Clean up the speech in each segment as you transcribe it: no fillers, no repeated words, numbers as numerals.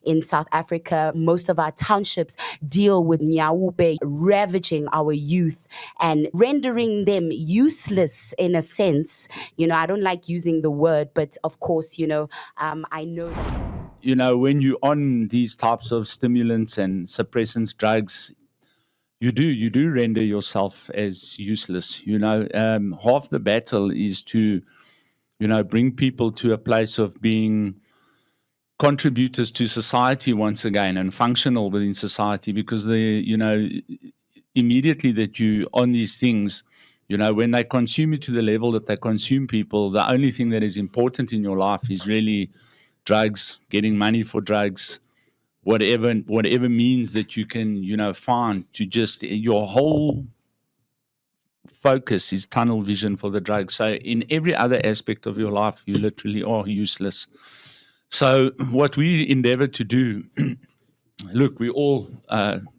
in South Africa. Most of our townships deal with Nyaope ravaging our youth and rendering them useless in a sense. I don't like using the word, but of course, I know that. When you're on these types of stimulants and suppressants, drugs, you do render yourself as useless. Half the battle is to bring people to a place of being contributors to society once again and functional within society, because immediately that you on these things, when they consume you to the level that they consume people, the only thing that is important in your life is really drugs, getting money for drugs, whatever means that you can find to just your whole focus is tunnel vision for the drug. So in every other aspect of your life, you literally are useless. So what we endeavor to do, look, we all,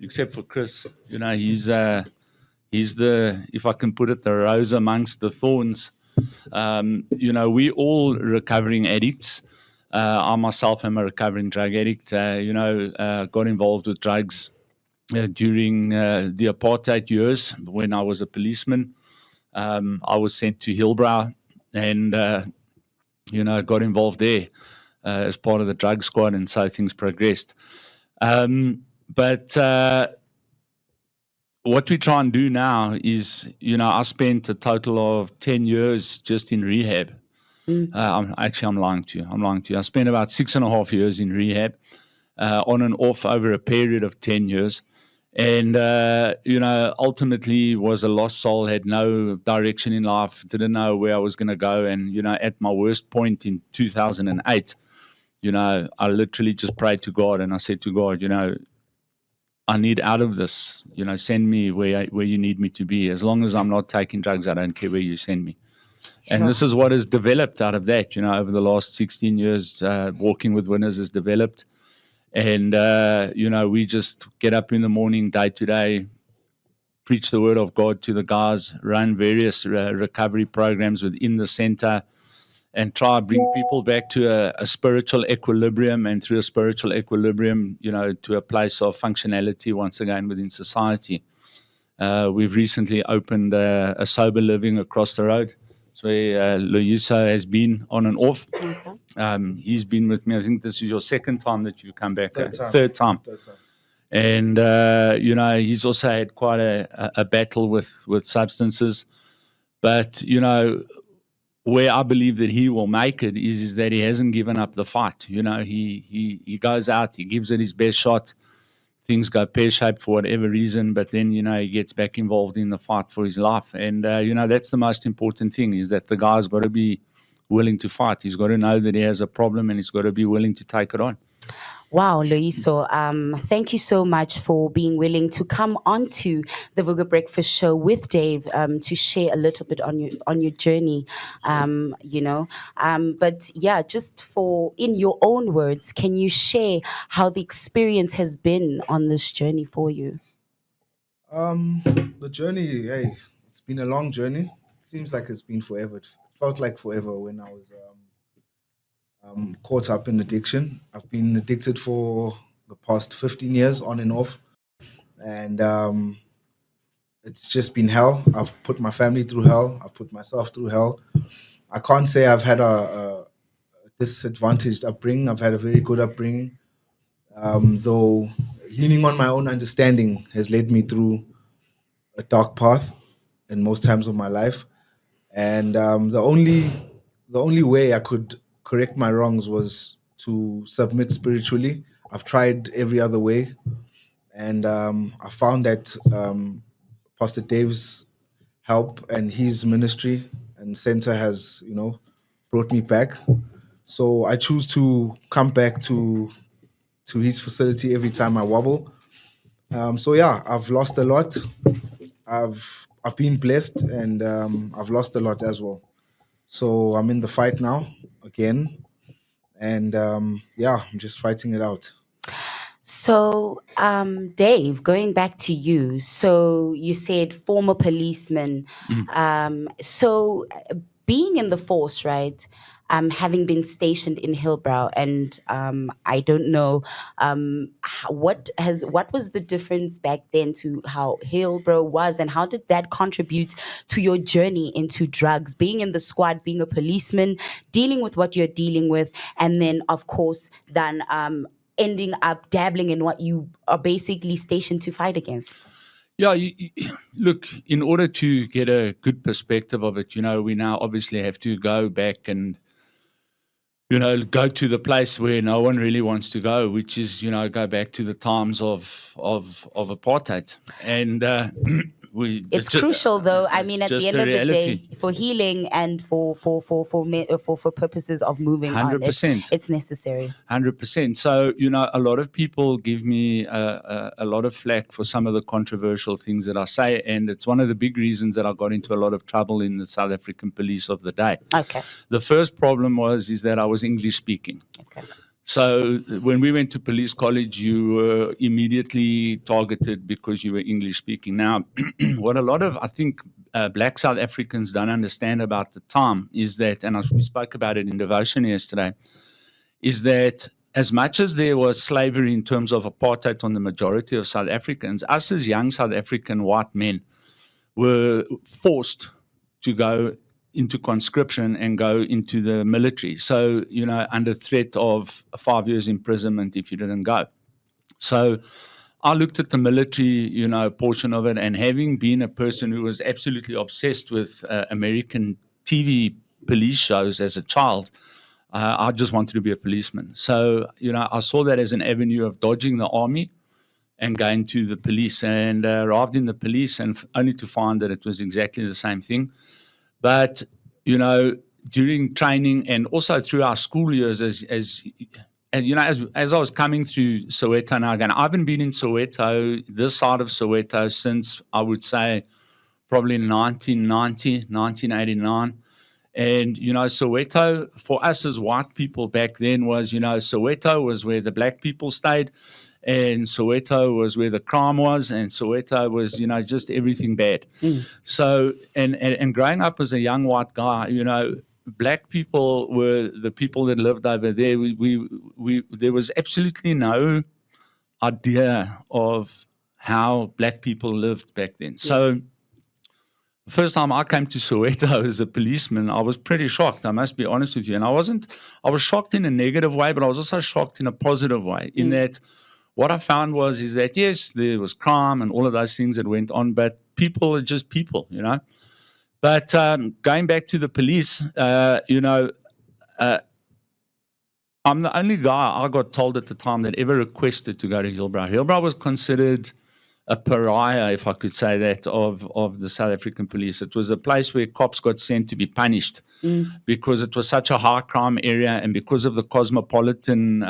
except for Chris, he's the, if I can put it, the rose amongst the thorns. We all recovering addicts. I myself am a recovering drug addict. Got involved with drugs during the apartheid years when I was a policeman. I was sent to Hillbrow and, got involved there as part of the drug squad, and so things progressed. But what we try and do now is, I spent a total of 10 years just in rehab. I'm lying to you. I spent about 6.5 years in rehab, on and off over a period of 10 years. And, ultimately was a lost soul, had no direction in life, didn't know where I was going to go. And, at my worst point in 2008, I literally just prayed to God and I said to God, I need out of this, send me where you need me to be. As long as I'm not taking drugs, I don't care where you send me. Sure. And this is what has developed out of that, over the last 16 years, Walking with Winners has developed. And, we just get up in the morning, day to day, preach the word of God to the guys, run various recovery programs within the center, and try to bring people back to a spiritual equilibrium, and through a spiritual equilibrium, to a place of functionality once again within society. We've recently opened a sober living across the road. So Loyiso has been on and off. Okay. He's been with me. I think this is your second time that you've come back. Third time. And, he's also had quite a battle with substances. But, where I believe that he will make it is that he hasn't given up the fight. He goes out, he gives it his best shot. Things go pear-shaped for whatever reason, but then, he gets back involved in the fight for his life. And, that's the most important thing, is that the guy's got to be willing to fight. He's got to know that he has a problem, and he's got to be willing to take it on. Wow, Loyiso, thank you so much for being willing to come onto the Vuga Breakfast Show with Dave, to share a little bit on your journey. But yeah, just in your own words, can you share how the experience has been on this journey for you? The journey, hey, it's been a long journey. It seems like it's been forever. It felt like forever when I was caught up in addiction. I've been addicted for the past 15 years on and off. And it's just been hell. I've put my family through hell. I've put myself through hell. I can't say I've had a disadvantaged upbringing. I've had a very good upbringing. Though leaning on my own understanding has led me through a dark path in most times of my life. And the only way I could correct my wrongs was to submit spiritually. I've tried every other way, and I found that Pastor Dave's help and his ministry and center has, brought me back. So I choose to come back to his facility every time I wobble. So yeah, I've lost a lot. I've been blessed, and I've lost a lot as well. So I'm in the fight now again, and I'm just fighting it out. So, Dave, going back to you. So you said former policeman. So being in the force, right? having been stationed in Hillbrow, and I don't know what was the difference back then to how Hillbrow was, and how did that contribute to your journey into drugs, being in the squad, being a policeman, dealing with what you're dealing with, and then of course then ending up dabbling in what you are basically stationed to fight against. Yeah, look, in order to get a good perspective of it, we now obviously have to go back and, go to the place where no one really wants to go, which is, go back to the times of apartheid. And It's crucial, though. I mean, it's at the just end the of the reality. day, for healing and for purposes of moving on, 100%. it's necessary. 100%. So, a lot of people give me a lot of flack for some of the controversial things that I say. And it's one of the big reasons that I got into a lot of trouble in the South African police of the day. Okay. The first problem is that I was English speaking. Okay. So when we went to police college, you were immediately targeted because you were English speaking. Now, what a lot of, I think, black South Africans don't understand about the time is that, and we spoke about it in devotion yesterday, is that as much as there was slavery in terms of apartheid on the majority of South Africans, us as young South African white men were forced to go into conscription and go into the military. So, under threat of 5 years imprisonment if you didn't go. So I looked at the military, portion of it, and having been a person who was absolutely obsessed with American TV police shows as a child, I just wanted to be a policeman. So, I saw that as an avenue of dodging the army and going to the police, and arrived in the police, and only to find that it was exactly the same thing. But, during training and also through our school years, as I was coming through Soweto now again, I haven't been in Soweto, this side of Soweto, since I would say probably 1990, 1989. And, Soweto, for us as white people back then was, Soweto was where the black people stayed, and Soweto was where the crime was, and Soweto was, just everything bad. So, and growing up as a young white guy, black people were the people that lived over there. There was absolutely no idea of how black people lived back then. So, Yes. the first time I came to Soweto as a policeman, I was pretty shocked, I must be honest with you. And I was shocked in a negative way, but I was also shocked in a positive way, in that what I found is that, yes, there was crime and all of those things that went on, but people are just people, But going back to the police, I'm the only guy I got told at the time that ever requested to go to Hillbrow. Hillbrow was considered a pariah, if I could say that, of the South African police. It was a place where cops got sent to be punished because it was such a high crime area, and because of the cosmopolitan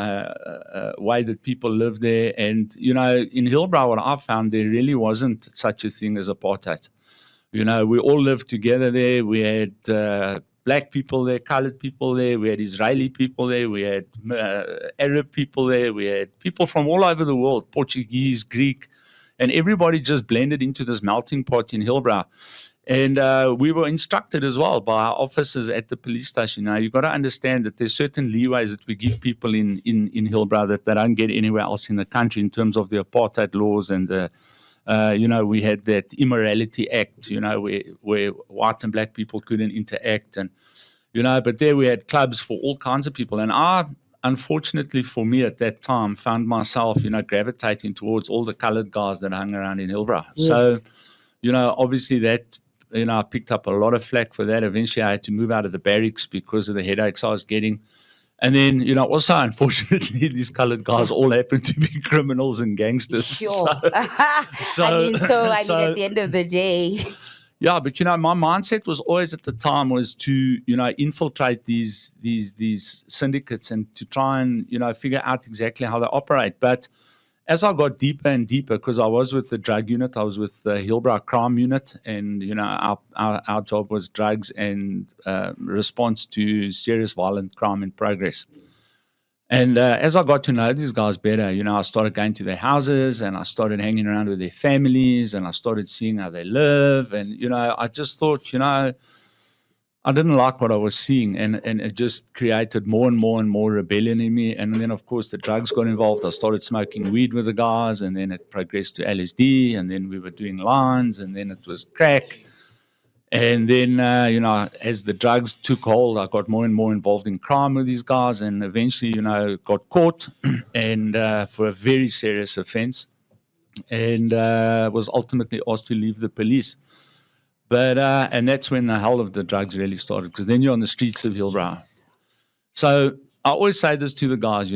way that people lived there. And, in Hillbrow, what I found, there really wasn't such a thing as apartheid. We all lived together there. We had black people there, colored people there. We had Israeli people there. We had Arab people there. We had people from all over the world, Portuguese, Greek, and everybody just blended into this melting pot in Hillbrow. And we were instructed as well by our officers at the police station. Now, you've got to understand that there's certain leeways that we give people in Hillbrow that they don't get anywhere else in the country in terms of the apartheid laws and the we had that Immorality Act, where white and black people couldn't interact. And, but there we had clubs for all kinds of people. And I, unfortunately for me at that time, found myself, gravitating towards all the colored guys that hung around in Hillbrow. Yes. So, obviously that, I picked up a lot of flack for that. Eventually I had to move out of the barracks because of the headaches I was getting. And then, also, unfortunately, these colored guys all happen to be criminals and gangsters. Sure. at the end of the day. Yeah, but, my mindset was always at the time was to, infiltrate these syndicates and to try and, figure out exactly how they operate. But as I got deeper and deeper, because I was with the drug unit, I was with the Hillbrow crime unit, and our job was drugs and response to serious violent crime in progress. And as I got to know these guys better, I started going to their houses, and I started hanging around with their families, and I started seeing how they live. And I just thought, I didn't like what I was seeing, and it just created more and more and more rebellion in me. And then, of course, the drugs got involved. I started smoking weed with the guys, and then it progressed to LSD, and then we were doing lines, and then it was crack. And then, as the drugs took hold, I got more and more involved in crime with these guys, and eventually, got caught and for a very serious offense, and was ultimately asked to leave the police. But and that's when the hell of the drugs really started, because then you're on the streets of Hillbrow. Yes. So I always say this to the guys,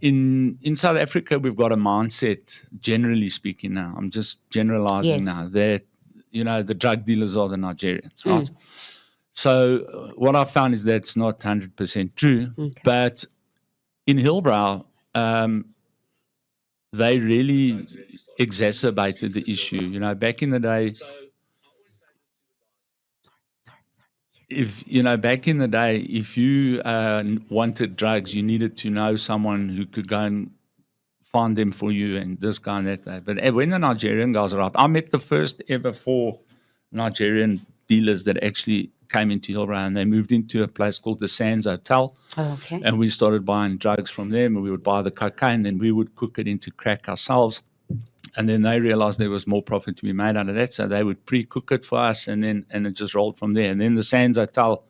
in South Africa, we've got a mindset, generally speaking now, I'm just generalizing Yes. now, that, the drug dealers are the Nigerians, right? So what I found is that's not 100% true. Okay. But in Hillbrow, they really exacerbated the issue. Back in the day, if you wanted drugs, you needed to know someone who could go and find them for you, and this guy and that. But when the Nigerian guys arrived, I met the first ever 4 Nigerian dealers that actually came into Hillbrow, and they moved into a place called the Sands Hotel. Okay. And we started buying drugs from them, and we would buy the cocaine, then we would cook it into crack ourselves. And then they realized there was more profit to be made out of that, so they would pre-cook it for us, and it just rolled from there. And then the Sands Hotel,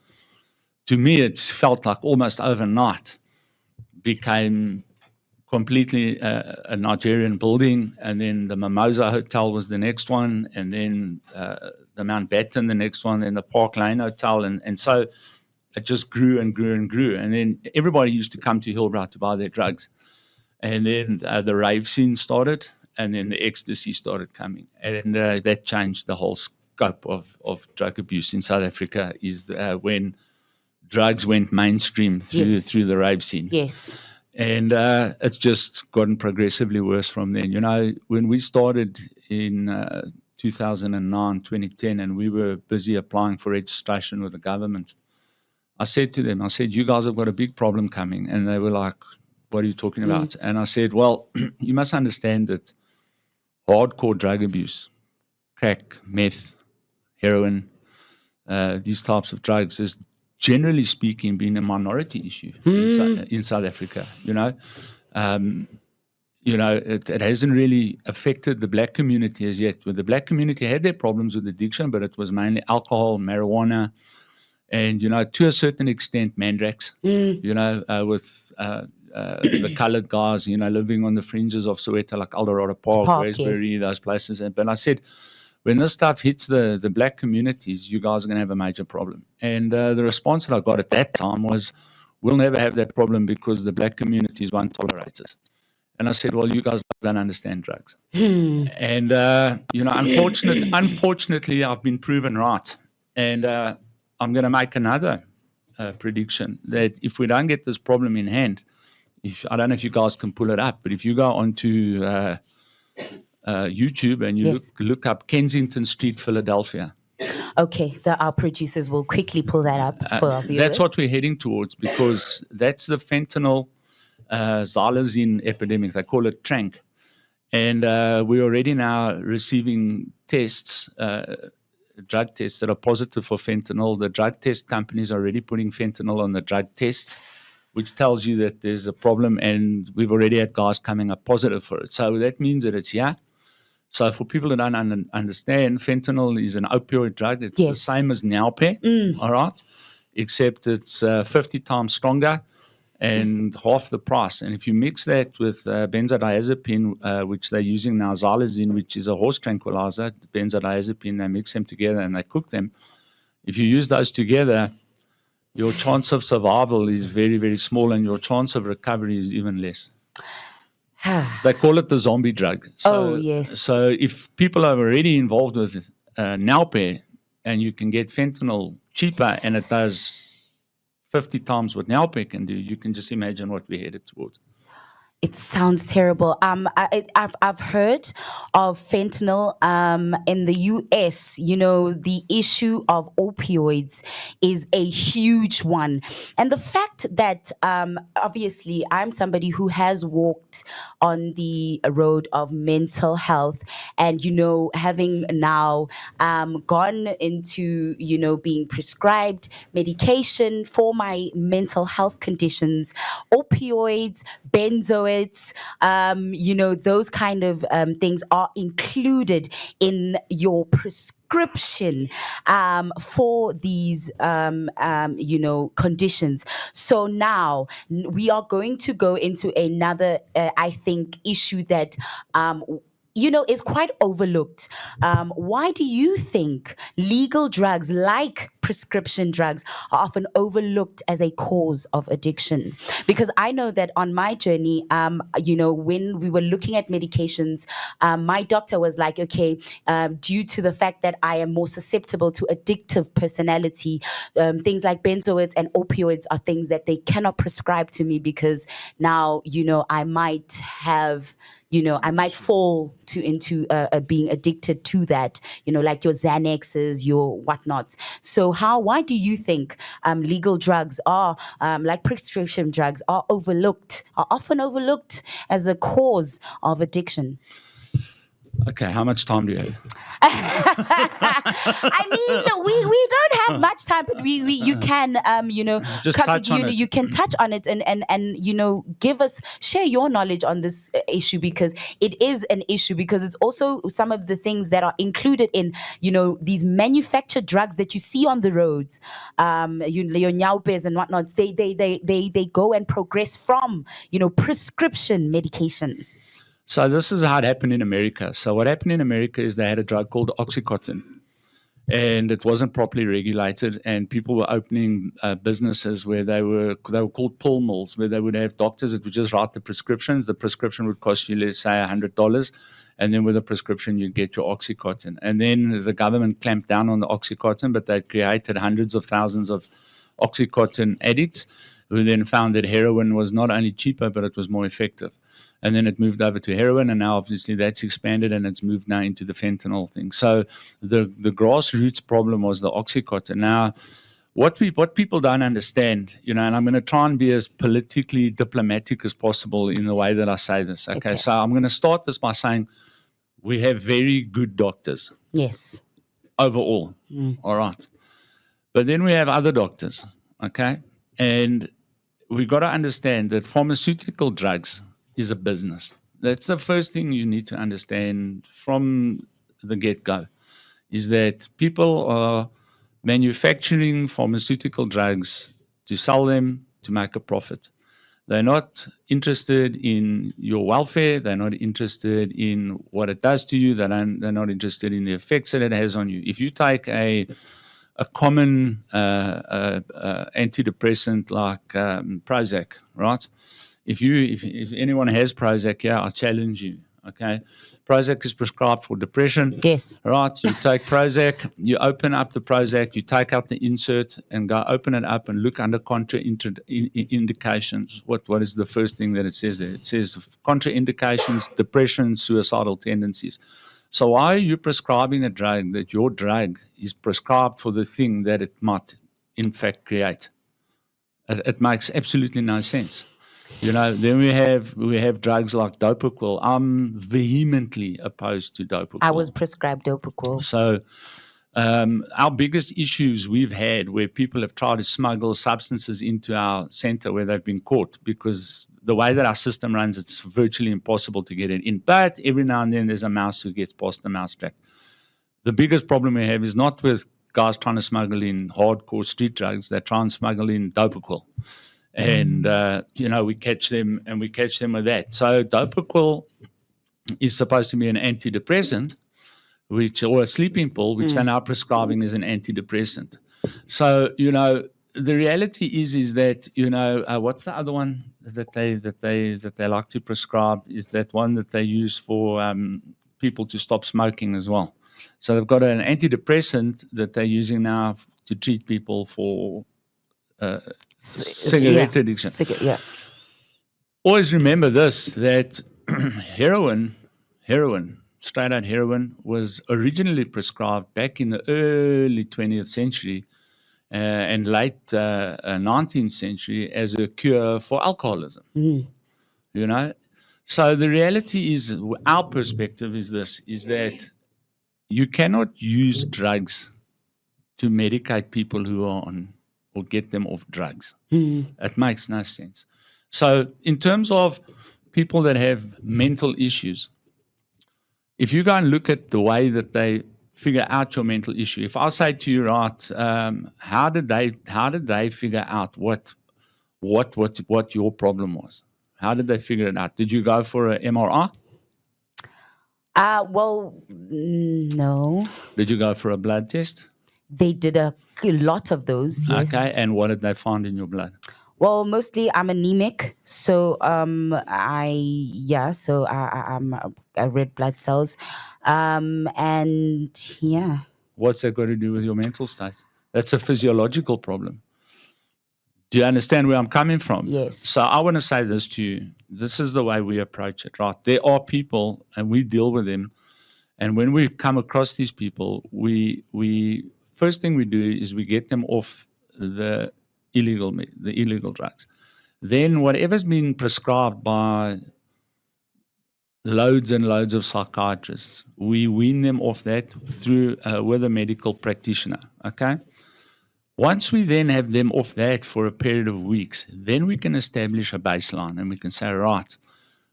to me, it felt like almost overnight became completely a Nigerian building, and then the Mimosa Hotel was the next one, and then the Mountbatten the next one, and the Park Lane Hotel, and so it just grew and grew and grew. And then everybody used to come to Hillbrow to buy their drugs. And then the rave scene started, and then the ecstasy started coming. And that changed the whole scope of drug abuse in South Africa, is when drugs went mainstream through the rave scene. Yes. And it's just gotten progressively worse from then. When we started in 2009, 2010, and we were busy applying for registration with the government, I said to them, you guys have got a big problem coming. And they were like, what are you talking about? And I said, well, you must understand that hardcore drug abuse, crack, meth, heroin, these types of drugs is, generally speaking, been a minority issue in South Africa. It hasn't really affected the black community as yet. The black community had their problems with addiction, but it was mainly alcohol, marijuana, and, to a certain extent, mandrax, with the colored guys, living on the fringes of Soweto, like Eldorado Park, Raspberry, yes. those places. But I said, when this stuff hits the black communities, you guys are going to have a major problem. And the response that I got at that time was, we'll never have that problem because the black communities won't tolerate it. And I said, well, you guys don't understand drugs. And, unfortunately, I've been proven right. And I'm going to make another prediction that if we don't get this problem in hand, I don't know if you guys can pull it up, but if you go onto YouTube and you look up Kensington Street, Philadelphia. Okay, our producers will quickly pull that up for our viewers. That's what we're heading towards, because that's the fentanyl xylazine epidemic. They call it trank. And we're already now receiving tests, drug tests that are positive for fentanyl. The drug test companies are already putting fentanyl on the drug test, which tells you that there's a problem, and we've already had guys coming up positive for it. So that means that it's here. So for people who don't understand, fentanyl is an opioid drug. It's the same as Nyaope, all right, except it's 50 times stronger and half the price. And if you mix that with benzodiazepine, which they're using now, xylazine, which is a horse tranquilizer, benzodiazepine, they mix them together and they cook them. If you use those together, your chance of survival is very, very small, and your chance of recovery is even less. They call it the zombie drug. So, So if people are already involved with Nyaope, and you can get fentanyl cheaper, and it does 50 times what Nyaope can do, you can just imagine what we're headed towards. It sounds terrible. I've heard of fentanyl in the US. You know, the issue of opioids is a huge one. And the fact that obviously I'm somebody who has walked on the road of mental health, and, you know, having now gone into, you know, being prescribed medication for my mental health conditions, opioids, benzoates, you know, those kind of things are included in your prescription for these, you know, conditions. So now we are going to go into another, I think, issue that you know, is quite overlooked. Why do you think legal drugs like prescription drugs are often overlooked as a cause of addiction? Because I know that on my journey, you know, when we were looking at medications, my doctor was like, okay, due to the fact that I am more susceptible to addictive personality, things like benzoates and opioids are things that they cannot prescribe to me, because now, you know, I might have, you know, I might fall into being addicted to that, you know, like your Xanaxes, your whatnots. So why do you think legal drugs are, like prescription drugs, are often overlooked as a cause of addiction? Okay, how much time do you have? I mean, we don't have much time, but we you can, you know, Just touch on it. you can touch on it, and you know, share your knowledge on this issue, because it is an issue, because it's also some of the things that are included in, you know, these manufactured drugs that you see on the roads, your Nyaopes and whatnots. They go and progress from, you know, prescription medication. So this is how it happened in America. So what happened in America is they had a drug called Oxycontin, and it wasn't properly regulated, and people were opening businesses where they were called pill mills, where they would have doctors that would just write the prescriptions. The prescription would cost you, let's say, $100, and then with a prescription you'd get your Oxycontin. And then the government clamped down on the Oxycontin, but they created hundreds of thousands of Oxycontin addicts, who then found that heroin was not only cheaper, but it was more effective. And then it moved over to heroin, and now obviously that's expanded, and it's moved now into the fentanyl thing. So the grassroots problem was the Oxycontin. Now, what people don't understand, you know, and I'm going to try and be as politically diplomatic as possible in the way that I say this. Okay. So I'm going to start this by saying we have very good doctors. Yes. Overall. All right. But then we have other doctors. Okay. And we got to understand that pharmaceutical drugs is a business. That's the first thing you need to understand from the get-go, is that people are manufacturing pharmaceutical drugs to sell them to make a profit. They're not interested in your welfare. They're not interested in what it does to you. They're not interested in the effects that it has on you. If you take a common antidepressant like Prozac, right? If anyone has Prozac, yeah, I challenge you. Okay, Prozac is prescribed for depression. Yes. Right. You take Prozac, you open up the Prozac, you take out the insert and go open it up and look under contraindications. What is the first thing that it says there? It says contraindications, depression, suicidal tendencies. So why are you prescribing a drug that your drug is prescribed for the thing that it might in fact create? It makes absolutely no sense. You know, then we have drugs like Dopaquil. I'm vehemently opposed to Dopaquil. I was prescribed Dopaquil. So our biggest issues we've had where people have tried to smuggle substances into our center where they've been caught, because the way that our system runs, it's virtually impossible to get it in. But every now and then there's a mouse who gets past the mousetrap. The biggest problem we have is not with guys trying to smuggle in hardcore street drugs. They try and smuggle in Dopaquil. And, you know, we catch them with that. So Dopaquil is supposed to be an antidepressant, or a sleeping pill, which they're now prescribing as an antidepressant. So, you know, the reality is that, you know, what's the other one that they like to prescribe is that one that they use for people to stop smoking as well. So they've got an antidepressant that they're using now to treat people for cigarette addiction. Always remember this, that heroin, straight out heroin, was originally prescribed back in the early 20th century and late 19th century as a cure for alcoholism. You know, so the reality is, our perspective is this: is that you cannot use drugs to medicate people who are on or get them off drugs. It makes no sense. So, in terms of people that have mental issues, if you go and look at the way that they figure out your mental issue, if I say to you, right, how did they figure out what your problem was? How did they figure it out? Did you go for an MRI? Well, no. Did you go for a blood test? They did a lot of those, yes. Okay, and what did they find in your blood? Well, mostly I'm anemic, so I red blood cells, and yeah. What's that got to do with your mental state? That's a physiological problem. Do you understand where I'm coming from? Yes. So I want to say this to you. This is the way we approach it, right? There are people, and we deal with them. And when we come across these people, we first thing we do is we get them off the illegal drugs. Then whatever's been prescribed by loads and loads of psychiatrists, we wean them off that through with a medical practitioner. Okay. Once we then have them off that for a period of weeks, then we can establish a baseline and we can say, right,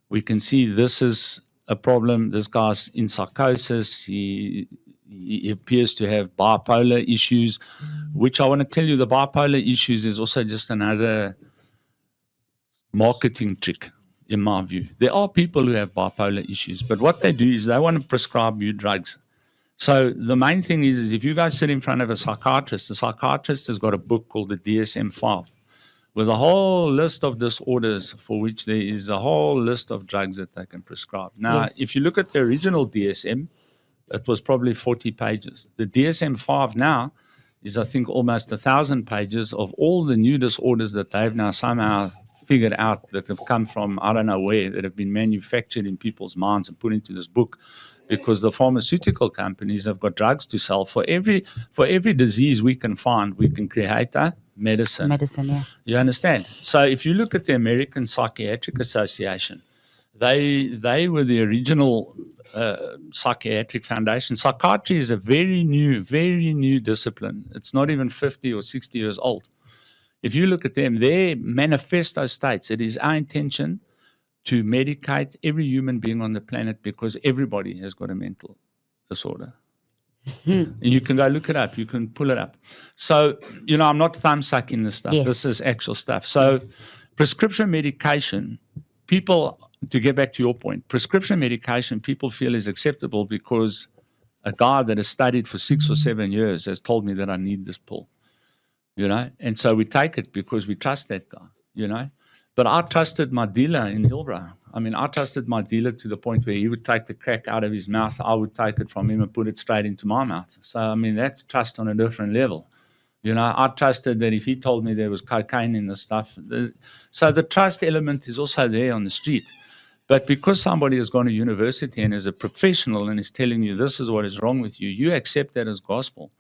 we can see this is a problem. This guy's in psychosis. He appears to have bipolar issues, which I want to tell you, the bipolar issues is also just another marketing trick, in my view. There are people who have bipolar issues, but what they do is they want to prescribe you drugs. So the main thing is if you guys sit in front of a psychiatrist, the psychiatrist has got a book called the DSM-5 with a whole list of disorders for which there is a whole list of drugs that they can prescribe. Now, Yes. if you look at the original DSM, it was probably 40 pages. The DSM-5 now is, I think, almost 1,000 pages of all the new disorders that they've now somehow figured out that have come from, I don't know where, that have been manufactured in people's minds and put into this book, because the pharmaceutical companies have got drugs to sell. For every disease we can find, we can create a medicine. Medicine, yeah. You understand? So if you look at the American Psychiatric Association, they were the original psychiatric foundation. Psychiatry is a very new discipline. It's not even 50 or 60 years old. If you look at them, their manifesto states it is our intention to medicate every human being on the planet because everybody has got a mental disorder. And you can go look it up. You can pull it up. So, I'm not thumb sucking this stuff. Yes. This is actual stuff. So, Yes. prescription medication, people, to get back to your point, prescription medication people feel is acceptable because a guy that has studied for 6 or 7 years has told me that I need this pill, and so we take it because we trust that guy, But I trusted my dealer in Hillbrow. I mean, I trusted my dealer to the point where he would take the crack out of his mouth. I would take it from him and put it straight into my mouth. So, I mean, that's trust on a different level. I trusted that if he told me there was cocaine in the stuff. So the trust element is also there on the street. But because somebody has gone to university and is a professional and is telling you this is what is wrong with you, you accept that as gospel.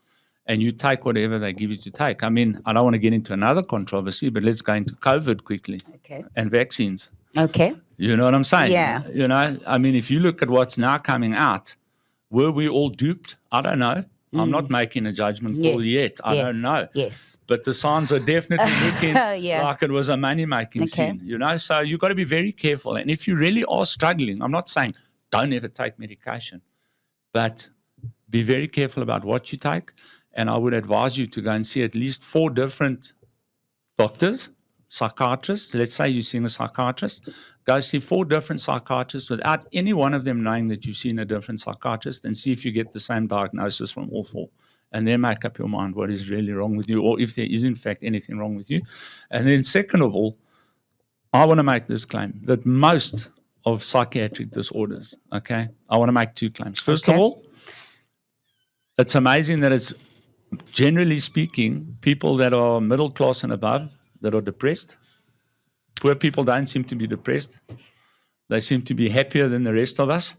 And you take whatever they give you to take. I mean, I don't want to get into another controversy, but let's go into COVID quickly. Okay. And vaccines. Okay. You know what I'm saying? Yeah. I mean, if you look at what's now coming out, were we all duped? I don't know. I'm not making a judgment call yet. I don't know. Yes. But the signs are definitely looking Yeah. like it was a money-making scene, So you've got to be very careful. And if you really are struggling, I'm not saying don't ever take medication, but be very careful about what you take. And I would advise you to go and see at least 4 different doctors, psychiatrists. Let's say you've seen a psychiatrist. Go see 4 different psychiatrists without any one of them knowing that you've seen a different psychiatrist, and see if you get the same diagnosis from all 4. And then make up your mind what is really wrong with you, or if there is in fact anything wrong with you. And then second of all, I want to make this claim that most of psychiatric disorders, I want to make 2 claims. First of all, it's amazing that it's, generally speaking, people that are middle class and above that are depressed. poor people don't seem to be depressed. They seem to be happier than the rest of us.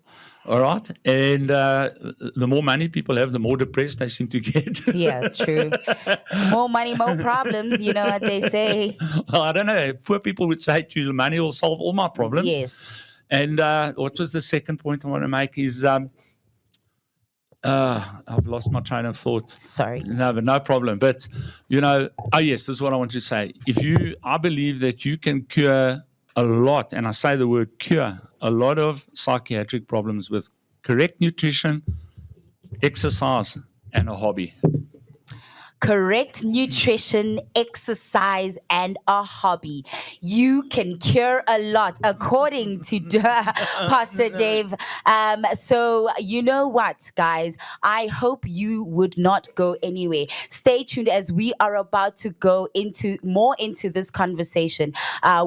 All right. And the more money people have, the more depressed they seem to get. Yeah, true. More money, more problems. You know what they say. Well, I don't know. Poor people would say to you, the money will solve all my problems. Yes. And what was the second point I want to make is I've lost my train of thought. Sorry. No, but no problem. But, yes, this is what I want to say. I believe that you can cure a lot, and I say the word cure, a lot of psychiatric problems with correct nutrition, exercise, and a hobby. Correct nutrition, exercise, and a hobby. You can cure a lot, according to Pastor Dave. So, you know what, guys? I hope you would not go anywhere. Stay tuned as we are about to go into this conversation.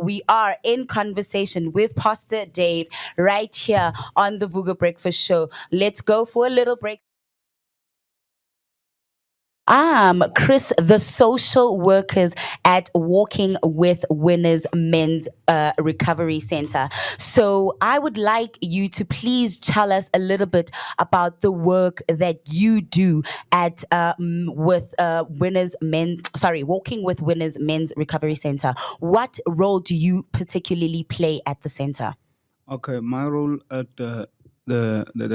We are in conversation with Pastor Dave right here on the Vuga Breakfast Show. Let's go for a little break. Chris, the social workers at Walking with Winners Men's Recovery Center. So I would like you to please tell us a little bit about the work that you do at Walking with Winners Men's Recovery Center. What role do you particularly play at the center? Okay, my role at the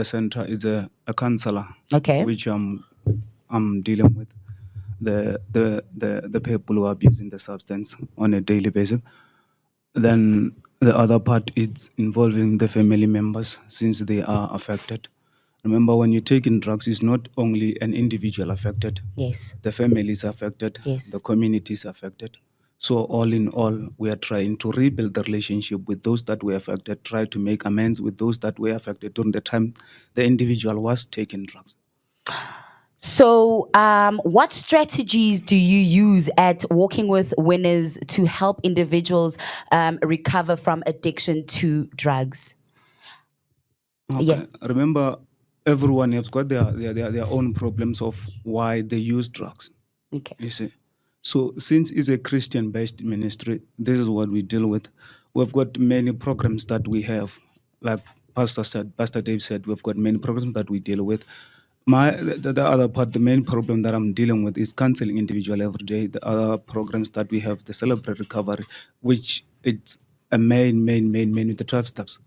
center is a counselor, Okay. which I'm dealing with the people who are abusing the substance on a daily basis. Then the other part is involving the family members since they are affected. Remember, when you're taking drugs, it's not only an individual affected. Yes. The family is affected. Yes. The community is affected. So all in all, we are trying to rebuild the relationship with those that were affected, try to make amends with those that were affected during the time the individual was taking drugs. So, what strategies do you use at Walking with Winners to help individuals recover from addiction to drugs? Okay. Yeah. Remember, everyone has got their own problems of why they use drugs. Okay. You see. So since it's a Christian-based ministry, this is what we deal with. We've got many programs that we have. Like Pastor Dave said, we've got many programs that we deal with. The other part, the main problem that I'm dealing with is counseling individual every day. The other programs that we have, the Celebrate Recovery, which it's a main with the 12 steps,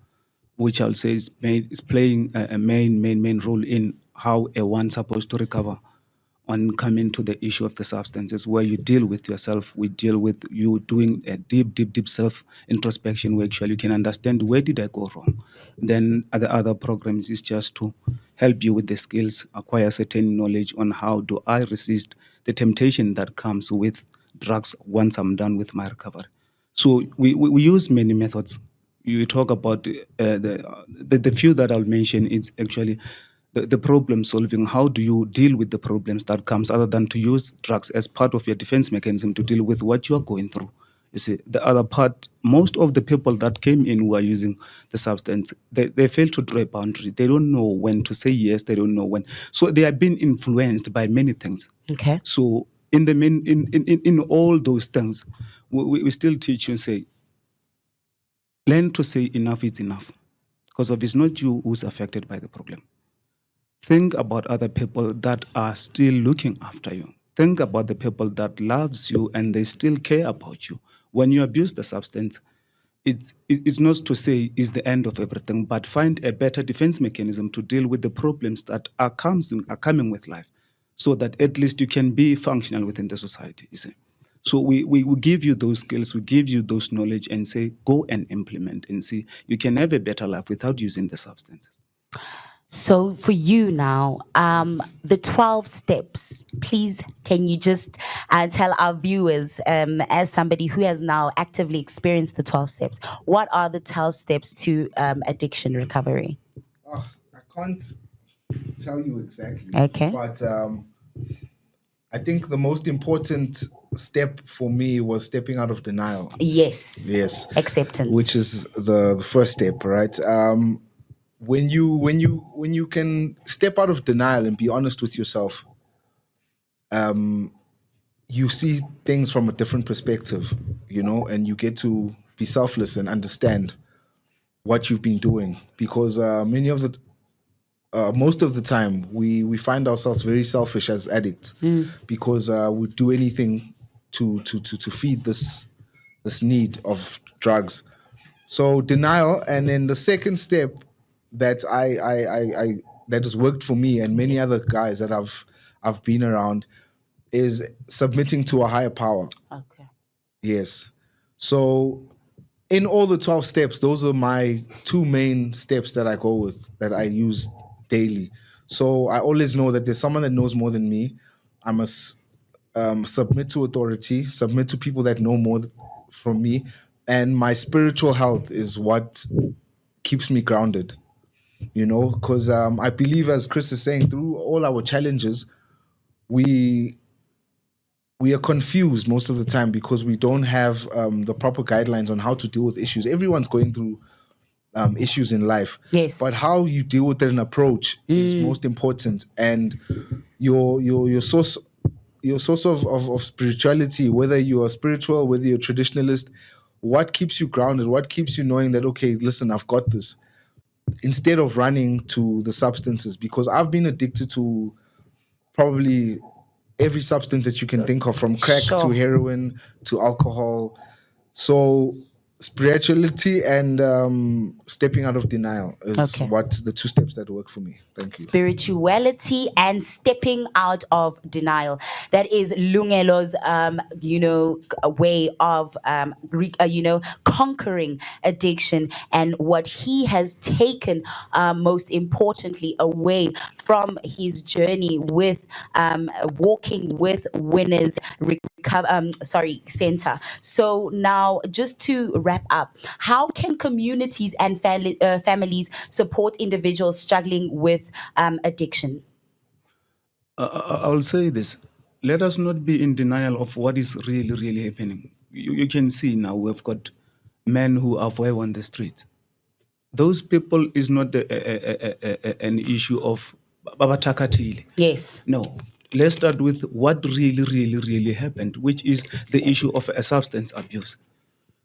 which I'll say is playing a main role in how a one supposed to recover on coming to the issue of the substances, where you deal with yourself. We deal with you doing a deep self introspection, where actually you can understand where did I go wrong. Then the other programs is just to help you with the skills, acquire certain knowledge on how do I resist the temptation that comes with drugs once I'm done with my recovery. So we use many methods. You talk about the few that I'll mention. It's actually the problem solving. How do you deal with the problems that comes, other than to use drugs as part of your defense mechanism to deal with what you are going through? You see, the other part, most of the people that came in who are using the substance, they fail to draw a boundary. They don't know when to say yes. They don't know when. So they are being influenced by many things. Okay. So in all those things, we still teach you and say, learn to say enough is enough. Because if it's not you who's affected by the problem, think about other people that are still looking after you. Think about the people that loves you and they still care about you. When you abuse the substance, it's not to say it's the end of everything, but find a better defense mechanism to deal with the problems that are coming with life, so that at least you can be functional within the society, you see. So we give you those skills, we give you those knowledge and say, go and implement and see you can have a better life without using the substances. So for you now, the 12 steps, please, can you just tell our viewers, as somebody who has now actively experienced the 12 steps, what are the 12 steps to addiction recovery? Oh, I can't tell you exactly. Okay. But I think the most important step for me was stepping out of denial. Yes. Yes. Acceptance. Which is the first step, right? When you can step out of denial and be honest with yourself, you see things from a different perspective, and you get to be selfless and understand what you've been doing, because most of the time we find ourselves very selfish as addicts, because we do anything to feed this need of drugs. So denial, and then the second step that I that has worked for me and many other guys that I've been around is submitting to a higher power. Okay. Yes. So in all the 12 steps, those are my two main steps that I go with, that I use daily. So I always know that there's someone that knows more than me. I must submit to authority, submit to people that know more from me. And my spiritual health is what keeps me grounded, because I believe, as Chris is saying, through all our challenges, we are confused most of the time because we don't have the proper guidelines on how to deal with issues. Everyone's going through issues in life. Yes. But how you deal with it and approach is most important. And your source of spirituality, whether you are spiritual, whether you're traditionalist, what keeps you grounded, what keeps you knowing that, okay, listen, I've got this, instead of running to the substances. Because I've been addicted to probably every substance that you can think of, from crack to heroin to alcohol. So spirituality and stepping out of denial is what the two steps that work for me. Thank you. Spirituality and stepping out of denial. That is Lungelo's, way of, conquering addiction, and what he has taken, most importantly, away from his journey with walking with winners center. So now, just to wrap up, how can communities and families support individuals struggling with addiction? I'll say this. Let us not be in denial of what is really, really happening. You can see now we've got men who are forever on the streets. Those people is not an issue of babatakatile. Yes. No. Let's start with what really, really, really happened, which is the issue of a substance abuse.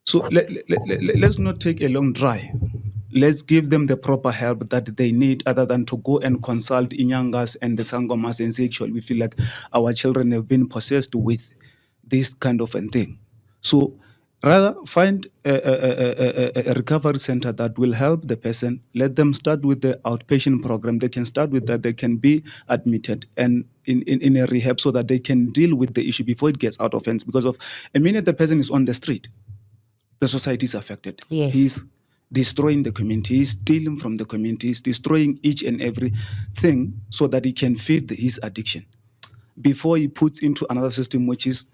So let's not take a long drive. Let's give them the proper help that they need, other than to go and consult Inyangas and the Sangomas and say, actually, we feel like our children have been possessed with this kind of a thing. So rather find a recovery center that will help the person. Let them start with the outpatient program. They can start with that. They can be admitted and in a rehab so that they can deal with the issue before it gets out of hands. Because of a minute the person is on the street, the society is affected. Yes. He's destroying the community. He's stealing from the community. He's destroying each and every thing so that he can feed his addiction. Before he puts into another system, which is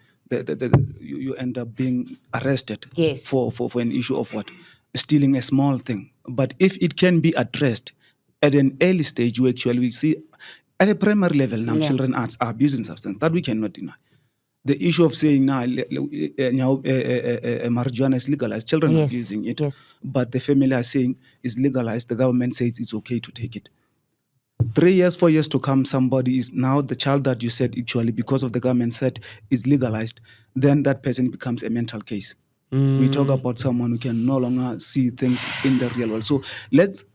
you end up being arrested. Yes. For an issue of what? Stealing a small thing. But if it can be addressed at an early stage, you actually see at a primary level now, children are abusing substance. That we cannot deny. The issue of saying now marijuana is legalized, children are using it, but the family are saying it's legalized. The government says it's okay to take it. 3 years, 4 years to come, somebody is now the child that you said actually because of the government said is legalized. Then that person becomes a mental case. We talk about someone who can no longer see things in the real world. So let's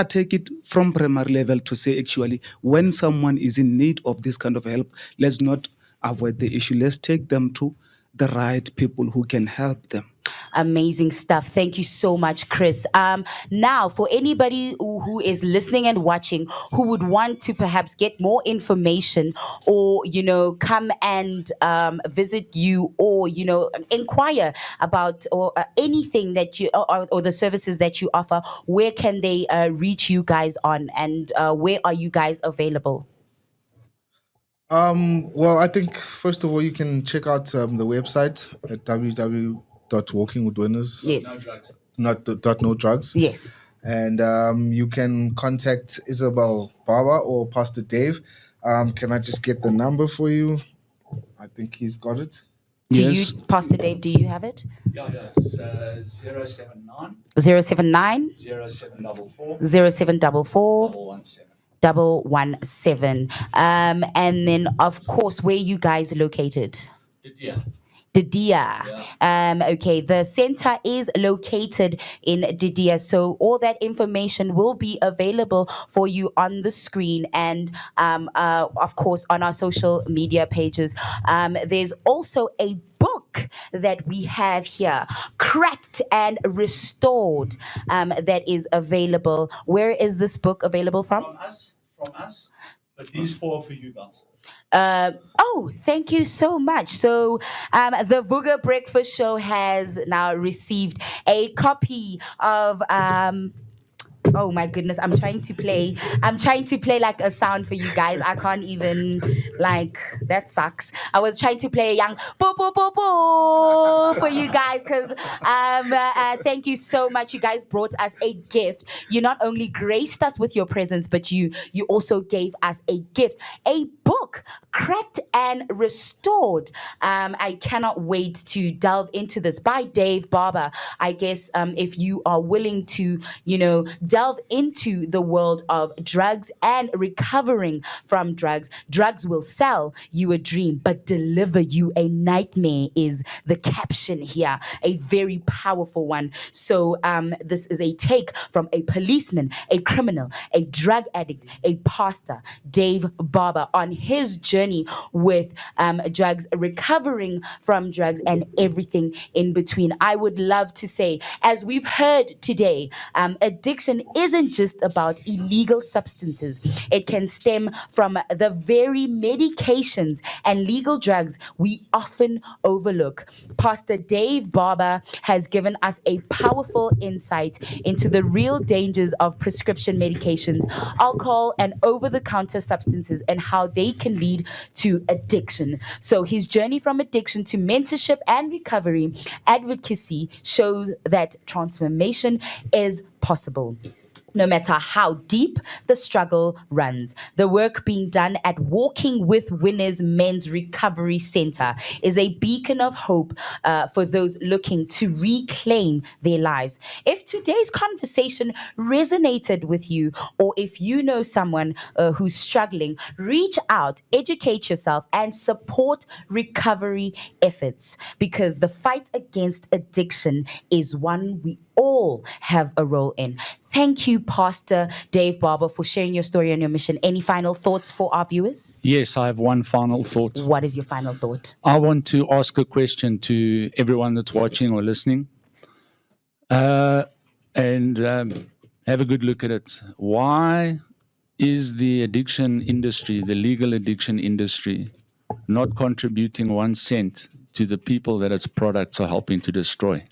take it from primary level to say actually when someone is in need of this kind of help, let's not avoid the issue. Let's take them to the right people who can help them. Amazing stuff. Thank you so much, Chris. Now, for anybody who is listening and watching who would want to perhaps get more information or, come and visit you or, inquire about or anything that you or the services that you offer, where can they reach you guys on, and where are you guys available? Well, I think first of all you can check out the website at www.walkingwithwinners. Yes. No drugs. Yes. And you can contact Isabel Barber or Pastor Dave. Can I just get the number for you? I think he's got it. Yes. Pastor Dave, do you have it? Yeah, it's 079 079 0744 0744 117. 117. And then, of course, where you guys are located? Yeah. Didia. Okay, the center is located in Didia, so all that information will be available for you on the screen and, of course, on our social media pages. There's also a book that we have here, Cracked and Restored, that is available. Where is this book available from? From us, but these four for you guys. Oh, thank you so much. So, the Vuga Breakfast Show has now received a copy of. Oh my goodness, I'm trying to play like a sound for you guys. I can't even, like, that sucks. I was trying to play a young boo boo boo boo for you guys because thank you so much. You guys brought us a gift. You not only graced us with your presence, but you also gave us a gift, a book, Cracked and Restored. I cannot wait to delve into this, by Dave Barber. I guess if you are willing to, delve into the world of drugs and recovering from drugs, drugs will sell you a dream, but deliver you a nightmare is the caption here. A very powerful one. So this is a take from a policeman, a criminal, a drug addict, a pastor, Dave Barber, on his journey with drugs, recovering from drugs, and everything in between. I would love to say, as we've heard today, addiction isn't just about illegal substances. It can stem from the very medications and legal drugs we often overlook. Pastor Dave Barber has given us a powerful insight into the real dangers of prescription medications, alcohol, and over-the-counter substances, and how they can lead to addiction. So his journey from addiction to mentorship and recovery advocacy shows that transformation is possible, no matter how deep the struggle runs. The work being done at Walking with Winners Men's Recovery Center is a beacon of hope for those looking to reclaim their lives. If today's conversation resonated with you, or if you know someone who's struggling, reach out, educate yourself, and support recovery efforts, because the fight against addiction is one we all have a role in. Thank you, Pastor Dave Barber, for sharing your story and your mission. Any final thoughts for our viewers? Yes, I have one final thought. What is your final thought? I want to ask a question to everyone that's watching or listening, and have a good look at it. Why is the addiction industry, the legal addiction industry, not contributing 1 cent to the people that its products are helping to destroy?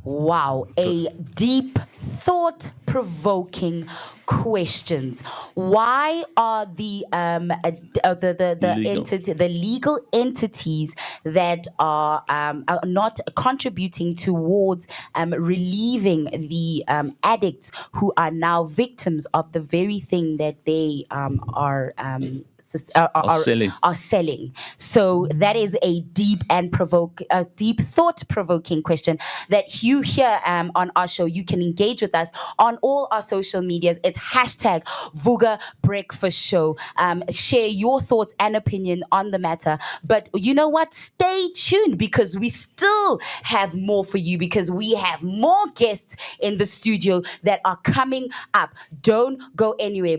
Wow, a deep, thought-provoking questions. Why are the Legal. the legal entities that are not contributing towards relieving the addicts who are now victims of the very thing that they are selling. are selling? So that is a deep and deep thought-provoking question that you hear on our show. You can engage with us on all our social medias. It's hashtag Vuga Breakfast Show. Share your thoughts and opinion on the matter. But you know what? Stay tuned, because we still have more for you, because we have more guests in the studio that are coming up. Don't go anywhere.